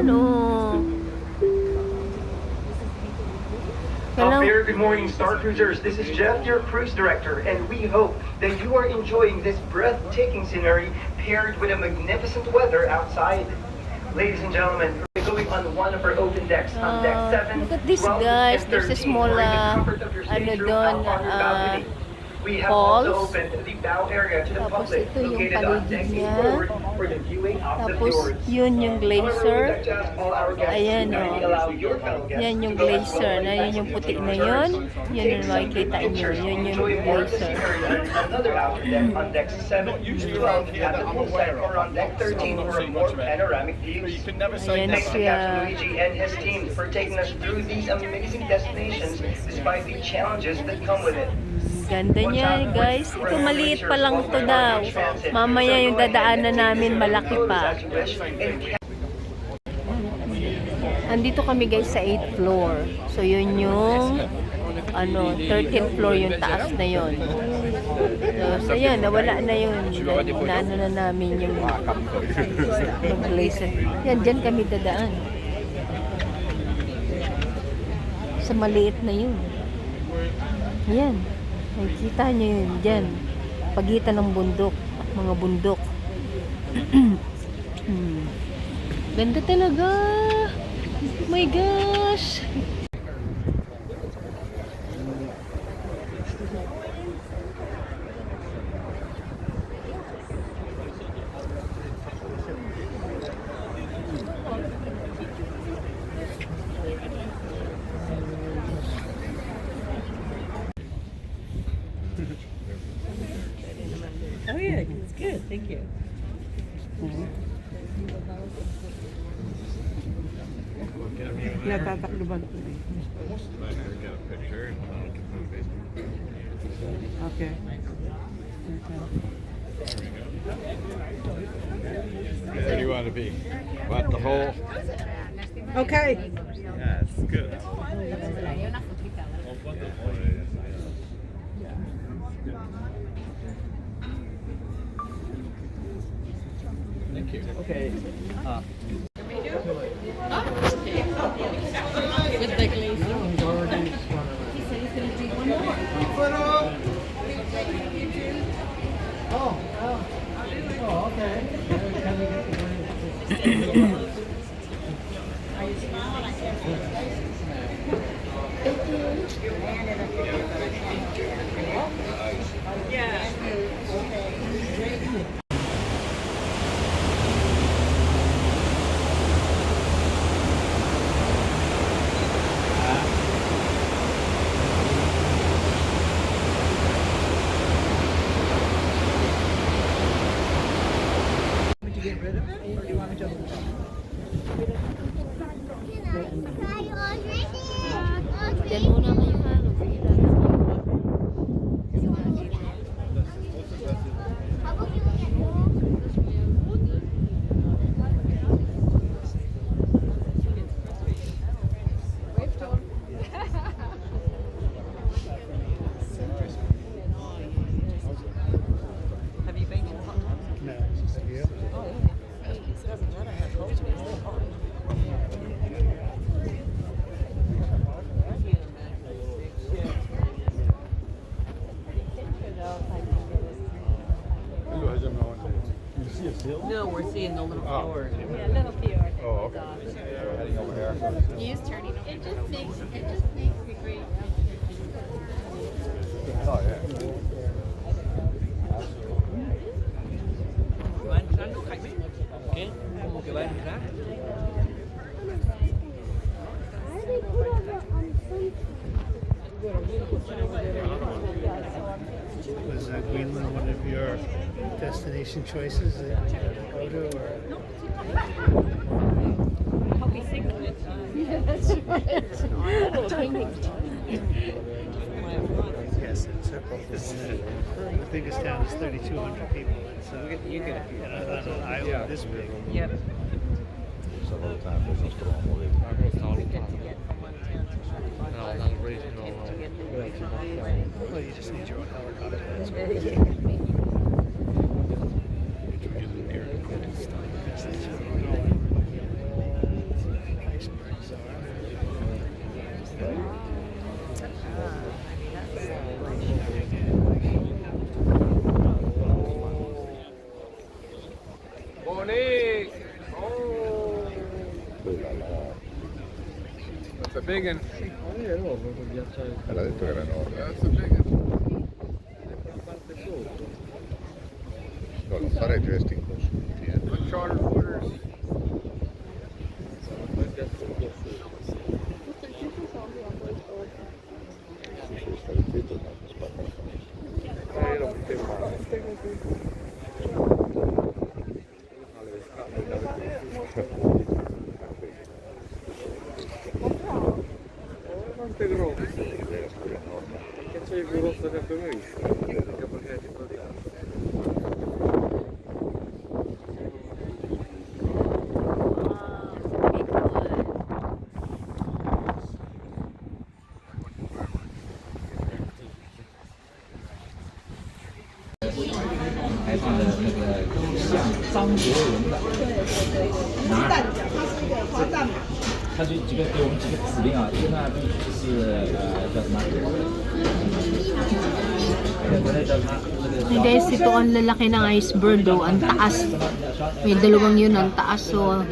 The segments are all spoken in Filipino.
Yan, oh. Very good morning, Star Cruisers. This is Jeff, your cruise director, and we hope that you are enjoying this breathtaking scenery paired with a magnificent weather outside. Ladies and gentlemen, we're going on one of our open decks on deck 7. Look at this, 12, guys. and There's a 13. small, We're in the comfort of your ano stateroom doon, out on your balcony. We have falls. also opened the bow area to the Tapos public, ito yung located on deck paligid 8 niya. forward for the viewing of the Tapos fjords. yun yung However, we'd glacier. like to ask all our guests Ayan, to kindly oh. allow your fellow guests Yan yung to go as well glacier. when Na yun yung passing puti through na the yun. fjords. Yun Take yung some makikita nyo. pictures. Yun yung Enjoy more of the glacier. scenery on another outer deck on deck 7, 12 at the poolside or on deck 13 for a more panoramic views. Ayan Thanks to siya. Captain Luigi and his team for taking us through these amazing destinations despite the challenges that come with it. Ganda niya, guys. Ito maliit pa lang to daw. Mamaya yung dadaanan namin malaki pa. Andito kami, guys, sa 8th floor. So yun yung 13th floor yung taas na yun. So yan, nawala na yun. Naano na namin yung glacier. Yan, dyan kami dadaan. Sa maliit na yun. Yan. Nakikita nyo yun dyan. Pagitan ng bundok. Mga bundok. Ganda talaga. Oh my gosh. Oh yeah, it's good. Thank you. Natatakluban ko rin. Okay. Where do you want to be? What, the whole? Okay. Yeah, it's good. Thank you. Okay. Would you get rid of it, or do you want me to? Diyan muna kayo, ha? Have you been in hot tubs? No, it's just here. Oh, yeah. It doesn't matter how cold it is. They're hot. You see a seal? No, we're seeing the little Oh. fjord. Yeah, little fjord. Oh, okay. We're heading over there. Use turning over. It just makes me great. Oh, yeah. ¿Va a entrar, no, Jaime? ¿Qué? ¿Cómo que va a entrar? Was Greenland one of your destination choices that you had to go to? Or? Help me sing. Yeah, that's right. Yes, it's the biggest town is 3,200 people. It's, You get a few. on an island this big. Yep. Several times there's no storm. We get to get from one town to another. To get the Well, you just need your own helicopter. That's what Yes, that's what you know. That's a big one. Me l'ha detto che era enorme. That's a big one. No, non fare gesti inconsulti, Uncharted waters. Se devi stare zitto, no, ti spacca la camicia. Quanto è grosso? Deve essere enorme. Che c'è il grosso che abbiamo visto? Perché ti parliamo. Hey guys, ito ang lalaki ng iceberg oh, ang taas. May dalawang yun ang taas so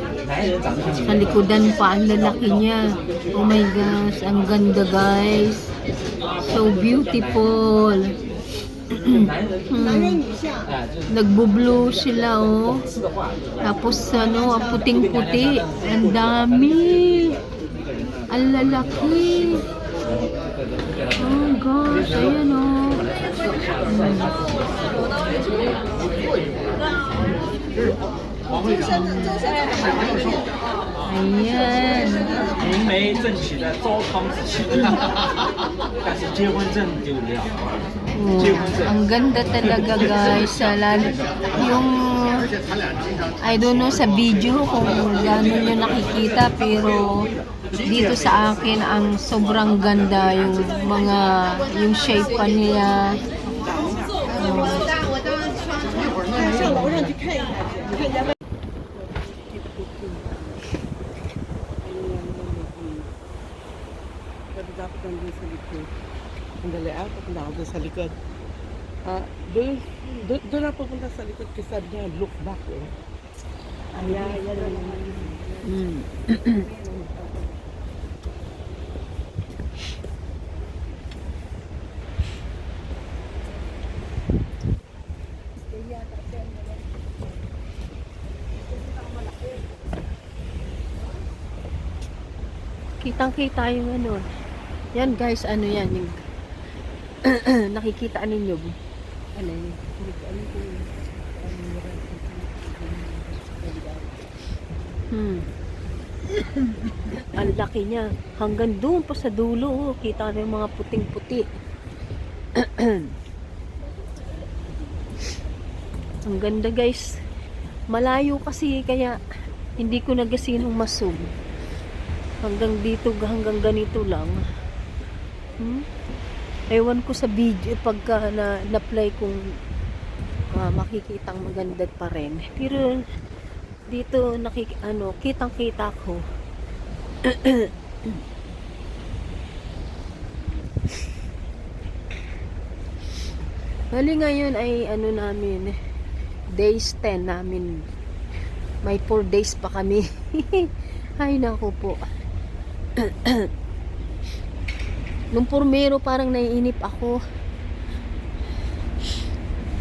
sa likodan pa ang lalaki niya. Oh my gosh, ang ganda guys. So beautiful. Nagbo-blue sila oh. Tapos ano, ang puting-puti. Ang dami. Ang lalaki. Oh gosh, ayan oh. Ayan. 明媒正娶的糟糠之妻，但是结婚证丢掉。 Oh, ang ganda talaga guys. Yung I don't know sa video kung gano'n nyo nakikita pero dito sa akin ang sobrang ganda yung mga yung shape pa niya. Dapat nandun sa likod. Ang dali ako, papunta ako doon sa likod. Doon na pupunta sa likod kasi sabi niya, look back eh. Ayan, yan naman. Kitang-kita yung ano. Yan guys, ano yan yung nakikita ninyo. Ano yun? Ang laki niya. Hanggang doon pa sa dulo. Oh. Kita na yung mga puting-puti. Ang ganda guys. Malayo kasi kaya hindi ko nagasinong masum. Hanggang dito, hanggang ganito lang. Ewan ko sa video pagka na-play kung makikitang maganda pa rin. Pero dito kitang-kita ko. Bali ngayon ay ano namin, days 10 namin. May 4 days pa kami. Ay nako po. Nung purmero parang naiinip ako.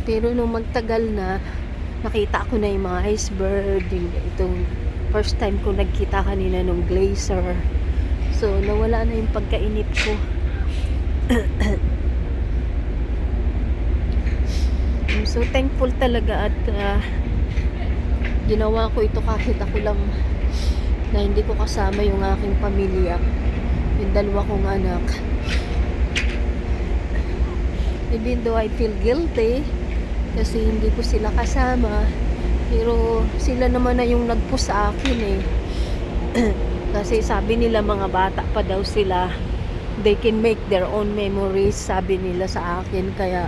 Pero nung magtagal na, nakita ko na yung mga iceberg. Itong first time ko nagkita kanina nung glacier. So, nawala na yung pagkainip ko. I'm so thankful talaga at ginawa ko ito kahit ako lang na hindi ko kasama yung aking pamilya. Yung dalawa kong anak. Even though I feel guilty kasi hindi ko sila kasama, pero sila naman na yung nagpush sa akin eh. Kasi sabi nila mga bata pa daw sila, they can make their own memories, sabi nila sa akin. Kaya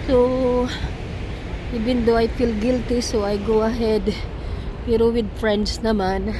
so even though I feel guilty, so I go ahead. Pero with friends naman